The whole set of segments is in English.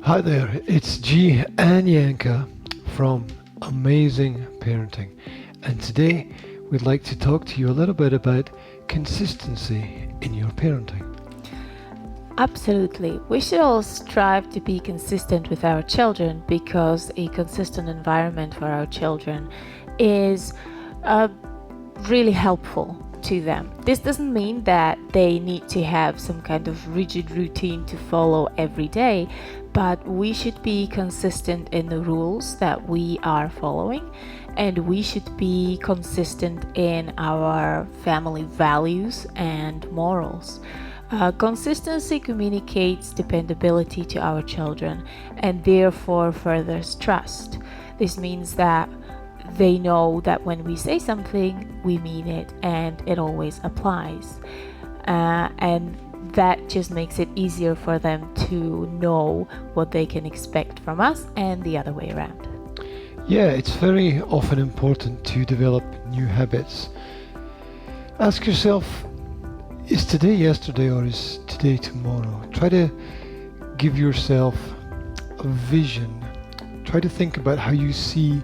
Hi there, it's G and Yanka from Amazing Parenting, and today we'd like to talk to you a little bit about consistency in your parenting. Absolutely. We should all strive to be consistent with our children because a consistent environment for our children is really helpful to them. This doesn't mean that they need to have some kind of rigid routine to follow every day, but we should be consistent in the rules that we are following, and we should be consistent in our family values and morals. Consistency communicates dependability to our children and therefore furthers trust. This means that they know that when we say something, we mean it and it always applies. And that just makes it easier for them to know what they can expect from us and the other way around. Yeah, it's very often important to develop new habits. Ask yourself, is today yesterday or is today tomorrow? Try to give yourself a vision. Try to think about how you see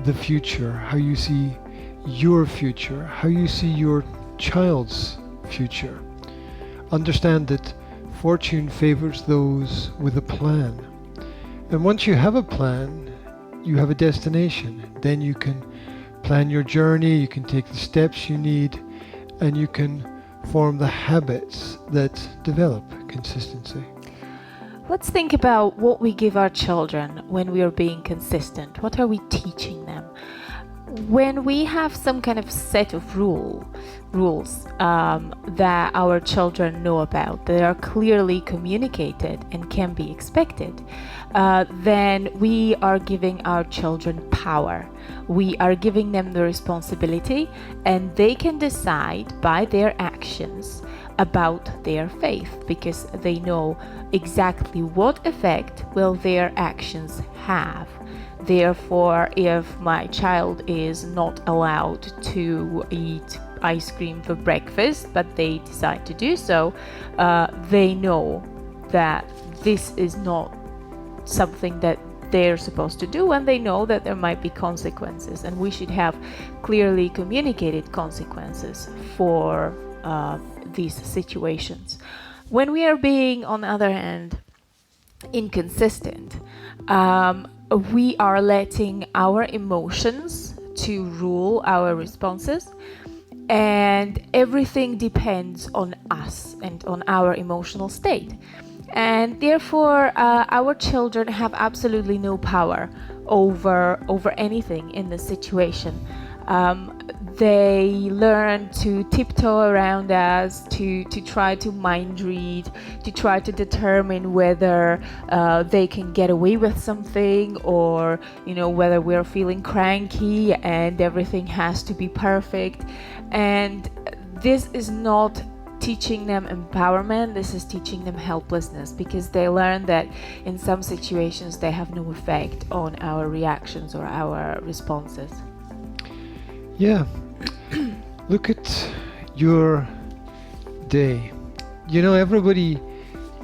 the future, how you see your future, how you see your child's future. Understand that fortune favors those with a plan. And once you have a plan, you have a destination. Then you can plan your journey, you can take the steps you need, and you can form the habits that develop consistency. Let's think about what we give our children when we are being consistent. What are we teaching them? When we have some kind of set of rules that our children know about, that are clearly communicated and can be expected, then we are giving our children power. We are giving them the responsibility, and they can decide by their actions about their faith, because they know exactly what effect will their actions have. Therefore, if my child is not allowed to eat ice cream for breakfast, but they decide to do so, they know that this is not something that they're supposed to do, and they know that there might be consequences, and we should have clearly communicated consequences for these situations. When we are being, on the other hand, inconsistent, we are letting our emotions to rule our responses, and everything depends on us and on our emotional state. And therefore, our children have absolutely no power over anything in the situation. They learn to tiptoe around us, to try to mind read, to try to determine whether they can get away with something, or whether we're feeling cranky and everything has to be perfect. And this is not teaching them empowerment, this is teaching them helplessness, because they learn that in some situations they have no effect on our reactions or our responses. Yeah. Look at your day. Everybody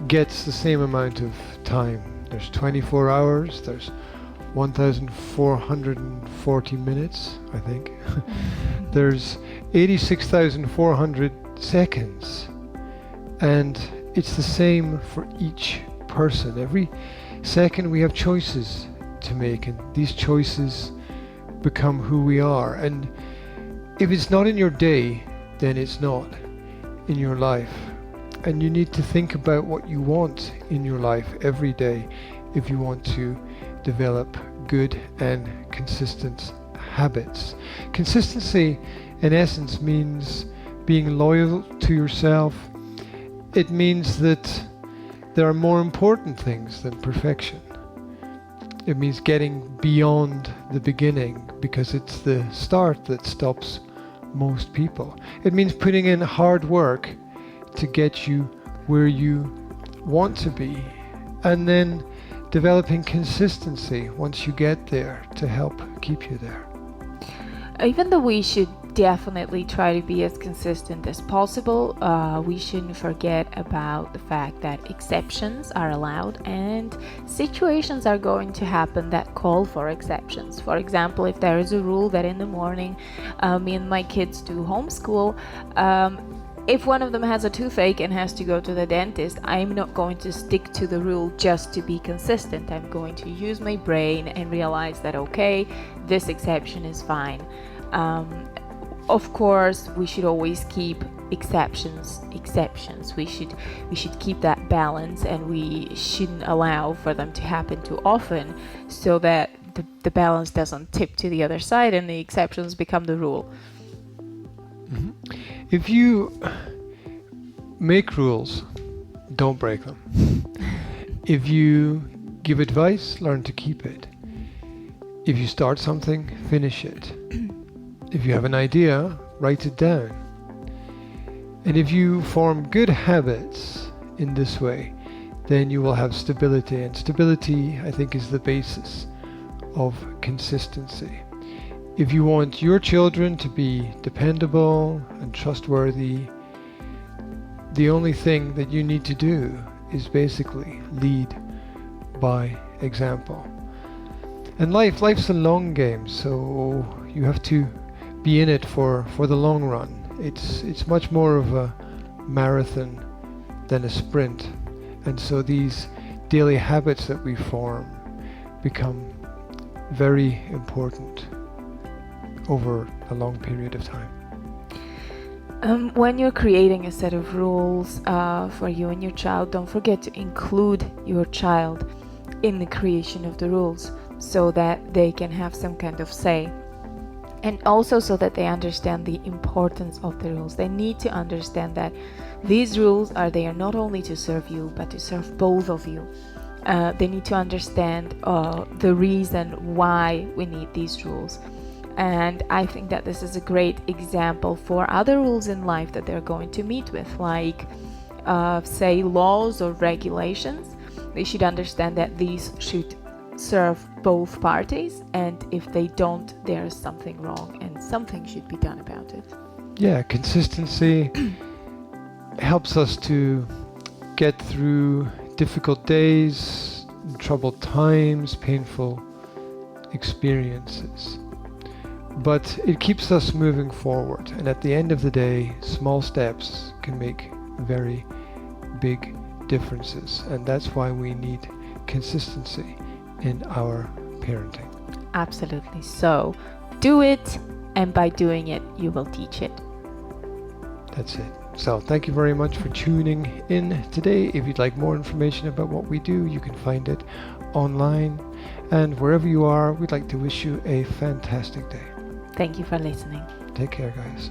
gets the same amount of time. There's 24 hours, there's 1,440 minutes, I think. There's 86,400 seconds. And it's the same for each person. Every second we have choices to make, and these choices become who we are. And if it's not in your day, then it's not in your life. And you need to think about what you want in your life every day if you want to develop good and consistent habits. Consistency, in essence, means being loyal to yourself. It means that there are more important things than perfection. It means getting beyond the beginning, because it's the start that stops most people. It means putting in hard work to get you where you want to be, and then developing consistency once you get there to help keep you there. Even though we should definitely try to be as consistent as possible. We shouldn't forget about the fact that exceptions are allowed and situations are going to happen that call for exceptions. For example, if there is a rule that in the morning me and my kids do homeschool, if one of them has a toothache and has to go to the dentist, I'm not going to stick to the rule just to be consistent. I'm going to use my brain and realize that, okay, this exception is fine. Of course, we should always keep exceptions. We should keep that balance, and we shouldn't allow for them to happen too often, so that the balance doesn't tip to the other side and the exceptions become the rule. Mm-hmm. If you make rules, don't break them. If you give advice, learn to keep it. If you start something, finish it. If you have an idea, write it down. And if you form good habits in this way, then you will have stability. And stability, I think, is the basis of consistency. If you want your children to be dependable and trustworthy, the only thing that you need to do is basically lead by example. And life's a long game, so you have to be in it for the long run. It's much more of a marathon than a sprint. And so these daily habits that we form become very important over a long period of time. When you're creating a set of rules for you and your child, don't forget to include your child in the creation of the rules so that they can have some kind of say. And also so that they understand the importance of the rules. They need to understand that these rules are there not only to serve you, but to serve both of you. They need to understand the reason why we need these rules. And I think that this is a great example for other rules in life that they're going to meet with, like say laws or regulations. They should understand that these should serve both parties, and if they don't, there's something wrong and something should be done about it. Yeah, consistency helps us to get through difficult days, troubled times, painful experiences. But it keeps us moving forward, and at the end of the day, small steps can make very big differences, and that's why we need consistency in our parenting. Absolutely. So do it, and by doing it, you will teach it. That's it. So thank you very much for tuning in today. If you'd like more information about what we do, you can find it online. And wherever you are, we'd like to wish you a fantastic day. Thank you for listening. Take care, guys.